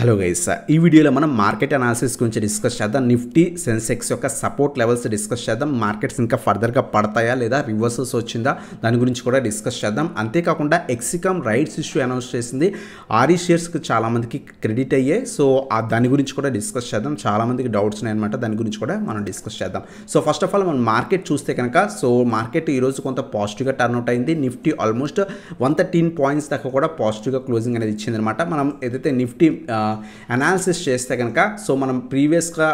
Hello guys, ఈ వీడియోలో మనం మార్కెట్ అనాలిసిస్ గురించి డిస్కస్ చేద్దాం. నిఫ్టీ సెన్సెక్స్ యొక్క సపోర్ట్ లెవెల్స్ డిస్కస్ చేద్దాం. మార్కెట్స్ ఇంకా ఫర్దర్గా పడతాయా లేదా రివర్సల్స్ వచ్చిందా దాని గురించి కూడా డిస్కస్ చేద్దాం. అంతేకాకుండా ఎక్సికమ్ రైట్స్ ఇష్యూ అనౌన్స్ చేసింది. ఆర్ఈ షేర్స్కి చాలామందికి క్రెడిట్ అయ్యాయి. సో దాని గురించి కూడా డిస్కస్ చేద్దాం. చాలామందికి డౌట్స్ ఉన్నాయన్నమాట, దాని గురించి కూడా మనం డిస్కస్ చేద్దాం. సో ఫస్ట్ ఆఫ్ ఆల్ మనం మార్కెట్ చూస్తే కనుక మార్కెట్ ఈరోజు కొంత పాజిటివ్గా టర్న్అవుట్ అయింది. నిఫ్టీ ఆల్మోస్ట్ 113 పాయింట్స్ దాకా కూడా పాజిటివ్గా క్లోజింగ్ అనేది ఇచ్చిందనమాట. మనం ఏదైతే నిఫ్టీ అనాలిసిస్ చేస్తే కనుక మనం ప్రీవియస్గా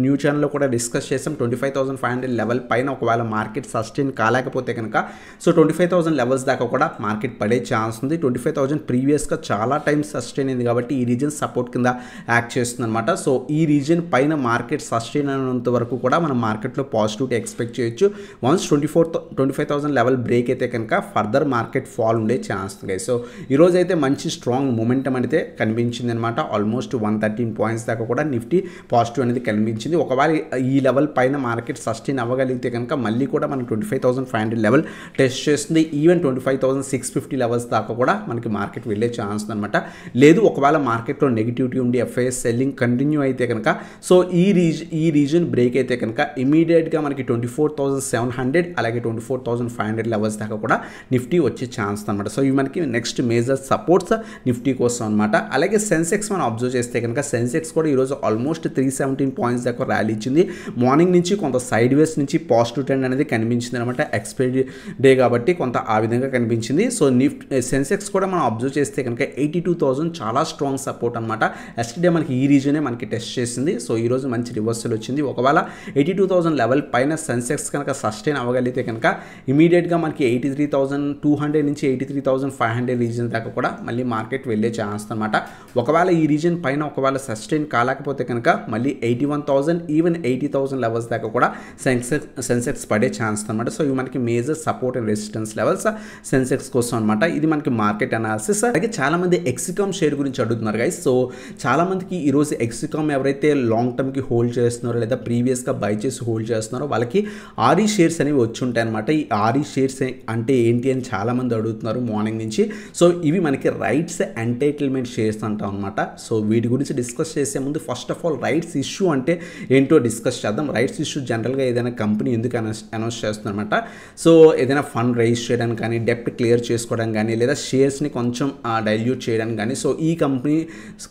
న్యూ ఛానల్లో కూడా డిస్కస్ చేసాం. 25,500 లెవెల్ పైన ఒకవేళ మార్కెట్ సస్టైన్ కాలేకపోతే కనుక 25,000 లెవెల్స్ దాకా కూడా మార్కెట్ పడే ఛాన్స్ ఉంది. 25,000 ప్రీవియస్గా చాలా టైం సస్టైన్ అయింది కాబట్టి ఈ రీజన్ సపోర్ట్ కింద యాక్ట్ చేస్తుంది అనమాట. సో ఈ రీజన్ పైన మార్కెట్ సస్టైన్ అయినంత వరకు కూడా మనం మార్కెట్లో పాజిటివిటీ ఎక్స్పెక్ట్ చేయొచ్చు. వన్స్ 25,000 లెవెల్ బ్రేక్ అయితే కనుక ఫర్దర్ మార్కెట్ ఫాల్ ఉండే ఛాన్స్ ఉంది. సో ఈరోజు అయితే మంచి స్ట్రాంగ్ మూమెంటం అయితే కనిపించింది అనమాట. ఆల్మోస్ట్ 113 పాయింట్స్ దాకా కూడా నిఫ్టీ పాజిటివ్ అనేది కనిపించింది. ఒకవేళ ఈ లెవెల్ పైన మార్కెట్ సస్టైన్ అవ్వగలిగితే కనుక మళ్ళీ కూడా మనకి 25,500 లెవెల్ టెస్ట్ చేస్తుంది. ఈవెన్ 25,650 లెవెల్స్ దాకా కూడా మనకి మార్కెట్ వెళ్ళే ఛాన్స్ అనమాట. లేదు ఒకవేళ మార్కెట్లో నెగిటివిటీ ఉండి ఎఫ్ఐఎస్ సెల్లింగ్ కంటిన్యూ అయితే కనుక ఈ రీజన్ బ్రేక్ అయితే కనుక ఇమీడియట్గా మనకి 24,700 అలాగే 24,500 లెవెల్స్ దాకా కూడా నిఫ్టీ వచ్చే ఛాన్స్ అనమాట. సో ఇవి మనకి నెక్స్ట్ మేజర్ సపోర్ట్స్ నిఫ్టీ కోసం అనమాట. అలాగే సెన్సెక్స్ మనం అబ్జర్వ్ చేస్తే కనుక సెన్సెక్స్ కూడా ఈరోజు ఆల్మోస్ట్ 317 పాయింట్స్ దాకా ర్యాలీ ఇచ్చింది. మార్నింగ్ నుంచి కొంత సైడ్ వేస్ నుంచి పాజిటివ్ ట్రెండ్ అనేది కనిపించింది అనమాట. ఎక్స్పైరీ డే కాబట్టి కొంత ఆ విధంగా కనిపించింది. సో సెన్సెక్స్ కూడా మనం అబ్జర్వ్ చేస్తే కనుక 82,000 చాలా స్ట్రాంగ్ సపోర్ట్ అనమాట. ఎస్టర్డే మనకి ఈ రీజనే మనకి టెస్ట్ చేసింది. సో ఈరోజు మంచి రివర్సల్ వచ్చింది. ఒకవేళ 82,000 లెవెల్ పైన సెన్సెక్స్ కనుక సస్టైన్ అవ్వగలిగితే కనుక ఇమీడియట్గా మనకి 83,200 నుంచి 83,500 రీజన్ దాకా కూడా మళ్ళీ మార్కెట్ వెళ్ళే ఛాన్స్ అనమాట. ఒకవేళ ఈ రీజన్ పైన ఒకవేళ సస్టైన్ కాలేకపోతే కనుక మళ్ళీ 81,000 ఈవెన్ 80,000 లెవెల్స్ దాకా కూడా సెన్సెక్స్ పడే ఛాన్స్ అనమాట. సో ఇవి మనకి major support and resistance levels Sensex కోసం అనమాట. ఇది మనకి మార్కెట్ అనాలిసిస్. అలాగే చాలామంది ఎక్సికమ్ షేర్ గురించి అడుగుతున్నారు గైస్. సో చాలామందికి ఈరోజు ఎక్సికమ్ ఎవరైతే లాంగ్ టర్మ్కి హోల్డ్ చేస్తున్నారో లేదా ప్రీవియస్గా బై చేసి హోల్డ్ చేస్తున్నారో వాళ్ళకి ఆర్ఈ షేర్స్ అనేవి వచ్చి ఉంటాయి అనమాట. ఈ ఆర్ఈ షేర్స్ అంటే ఏంటి అని చాలామంది అడుగుతున్నారు మార్నింగ్ నుంచి. సో ఇవి మనకి రైట్స్ ఎంటైటిల్మెంట్ షేర్స్ అంటాం అనమాట. సో వీటి గురించి డిస్కస్ చేసే ముందు first of all rights issue అంటే ఏంటో డిస్కస్ చేద్దాం. రైట్స్ ఇష్యూ జనరల్గా ఏదైనా కంపెనీ ఎందుకు అనౌన్స్ చేస్తుందన్నమాట. సో ఏదైనా ఫండ్ రైజ్ చేయడానికి కానీ, డెప్ట్ క్లియర్ చేసుకోవడానికి కానీ, లేదా షేర్స్ని కొంచెం డైల్యూట్ చేయడానికి కానీ, సో ఈ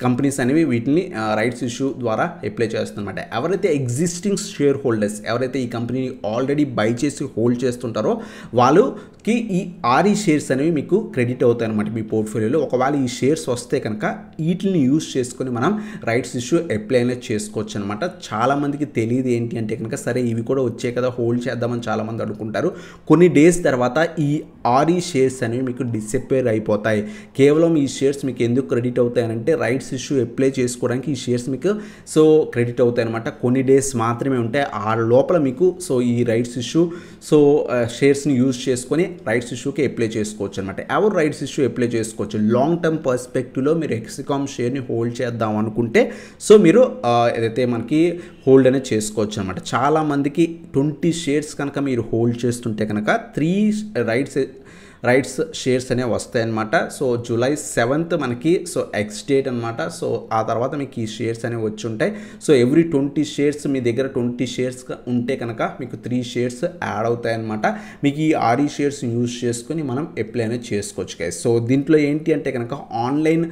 కంపెనీస్ అనేవి వీటిని రైట్స్ ఇష్యూ ద్వారా అప్లై చేస్తుందన్నమాట. ఎవరైతే ఎగ్జిస్టింగ్ షేర్ హోల్డర్స్ ఎవరైతే ఈ కంపెనీని ఆల్రెడీ బై చేసి హోల్డ్ చేస్తుంటారో వాళ్ళకి ఈ ఆర్ఈ షేర్స్ అనేవి మీకు క్రెడిట్ అవుతాయి అనమాట మీ పోర్ట్ఫోలియోలో. ఒకవేళ ఈ షేర్స్ వస్తే కనుక వీటిని యూజ్ చేసుకొని మనం రైట్స్ ఇష్యూ అప్లై అనేది చేసుకోవచ్చు అనమాట. చాలామందికి తెలియదు ఏంటి అంటే కనుక సరే ఇవి కూడా వచ్చే కదా హోల్డ్ చేద్దామని చాలామంది అనుకుంటారు. కొన్ని డేస్ తర్వాత ఈ ఆర్ఈ షేర్స్ అనేవి మీకు డిసప్పేర్ అయిపోతాయి. కేవలం ఈ షేర్స్ మీకు ఎందుకు క్రెడిట్ అవుతాయనంటే రైట్స్ ఇష్యూ అప్లై చేసుకోవడానికి ఈ షేర్స్ మీకు క్రెడిట్ అవుతాయి అనమాట. కొన్ని డేస్ మాత్రమే ఉంటాయి. ఆ లోపల మీకు ఈ రైట్స్ ఇష్యూ షేర్స్ని యూజ్ చేసుకొని రైట్స్ ఇష్యూకి అప్లై చేసుకోవచ్చు అనమాట. ఎవరు రైట్స్ ఇష్యూ అప్లై చేసుకోవచ్చు? లాంగ్ టర్మ్ పర్స్పెక్టివ్లో మీరు ఎక్సికామ్ షేర్ని హోల్డ్ చేద్దాం అనుకుంటే మీరు ఏదైతే మనకి హోల్డ్ అనేది చేసుకోవచ్చు అనమాట. చాలామందికి 20 షేర్స్ కనుక మీరు హోల్డ్ చేస్తుంటే కనుక 3 రైట్స్ షేర్స్ అనేవి వస్తాయన్నమాట. సో July 7th మనకి ఎక్స్ డేట్ అనమాట. సో ఆ తర్వాత మీకు ఈ షేర్స్ అనేవి వచ్చి ఉంటాయి. సో ఎవ్రీ 20 షేర్స్ మీ దగ్గర 20 షేర్స్ ఉంటే కనుక మీకు 3 షేర్స్ యాడ్ అవుతాయి అనమాట. మీకు ఈ ఆర్ఈ షేర్స్ యూజ్ చేసుకొని మనం అప్లై అనేది చేసుకోవచ్చు గైస్. సో దీంట్లో ఏంటి అంటే కనుక ఆన్లైన్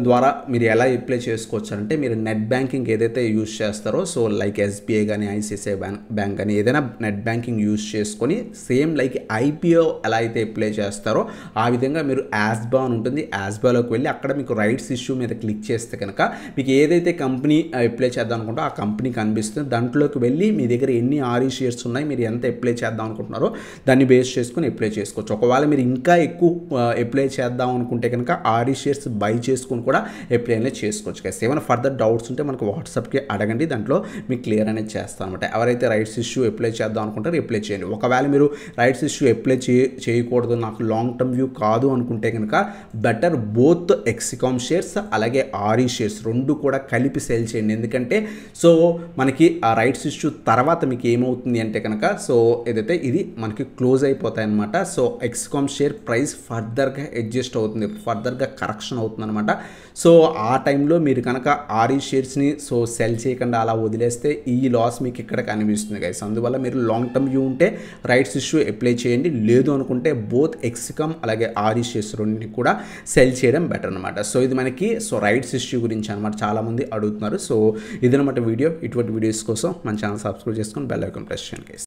ద్వారా మీరు ఎలా అప్లై చేసుకోవచ్చు అంటే మీరు నెట్ బ్యాంకింగ్ ఏదైతే యూజ్ చేస్తారో లైక్ ఎస్బీఐ కానీ, ఐసిఐసిఐ బ్యాంక్ కానీ ఏదైనా నెట్ బ్యాంకింగ్ యూజ్ చేసుకొని సేమ్ లైక్ ఐపీఓ ఎలా అయితే అప్లై చేస్తారో ఆ విధంగా మీరు యాస్బా అని ఉంటుంది. యాస్బాలోకి వెళ్ళి అక్కడ మీకు రైట్స్ ఇష్యూ మీద క్లిక్ చేస్తే కనుక మీకు ఏదైతే కంపెనీ అప్లై చేద్దాం అనుకుంటో ఆ కంపెనీ కనిపిస్తుంది. దాంట్లోకి వెళ్ళి మీ దగ్గర ఎన్ని ఆర్ఈ షేర్స్ ఉన్నాయి, మీరు ఎంత అప్లై చేద్దాం అనుకుంటున్నారో దాన్ని బేస్ చేసుకొని అప్లై చేసుకోవచ్చు. ఒకవేళ మీరు ఇంకా ఎక్కువ అప్లై చేద్దాం అనుకుంటే కనుక ఆర్ఈ షేర్స్ బై చేసుకుని కూడా అప్లై అనేది చేసుకోవచ్చు గైస్. ఏమైనా ఫర్దర్ డౌట్స్ ఉంటే మనకు వాట్సాప్కి అడగండి, దాంట్లో మీకు క్లియర్ అనేది చేస్తాం అనమాట. ఎవరైతే రైట్స్ ఇష్యూ అప్లై చేద్దాం అనుకుంటారో అప్లై చేయండి. ఒకవేళ మీరు రైట్స్ ఇష్యూ అప్లై చేయకూడదు, నాకు లాంగ్ టర్మ్ వ్యూ కాదు అనుకుంటే కనుక బెటర్ బోత్ ఎక్సికామ్ షేర్స్ అలాగే ఆర్ఈ షేర్స్ రెండు కూడా కలిపి సేల్ చేయండి. ఎందుకంటే మనకి ఆ రైట్స్ ఇష్యూ తర్వాత మీకు ఏమవుతుంది అంటే కనుక ఏదైతే ఇది మనకి క్లోజ్ అయిపోతాయి అనమాట. ఎక్సికామ్ షేర్ ప్రైస్ ఫర్దర్గా అడ్జస్ట్ అవుతుంది, ఫర్దర్గా కరెక్షన్ అవుతుంది అనమాట. సో ఆ టైంలో మీరు కనుక ఆర్ఈ షేర్స్ని సో సెల్ చేయకుండా అలా వదిలేస్తే ఈ లాస్ మీకు ఇక్కడ కనిపిస్తుంది గైస్. అందువల్ల మీరు లాంగ్ టర్మ్ వ్యూ ఉంటే రైట్స్ ఇష్యూ అప్లై చేయండి, లేదు అనుకుంటే బోత్ ఎక్సికమ్ అలాగే ఆర్ఈ షేర్స్ రెండింటిని కూడా సెల్ చేయడం బెటర్ అనమాట. సో ఇది మనకి సో రైట్స్ ఇష్యూ గురించి అనమాట, చాలామంది అడుగుతున్నారు. సో ఇదనమాట వీడియో. ఇటువంటి వీడియోస్ కోసం మన ఛానల్ సబ్స్క్రైబ్ చేసుకొని బెల్ ఐకాన్ ప్రెస్ చేయండి గైస్.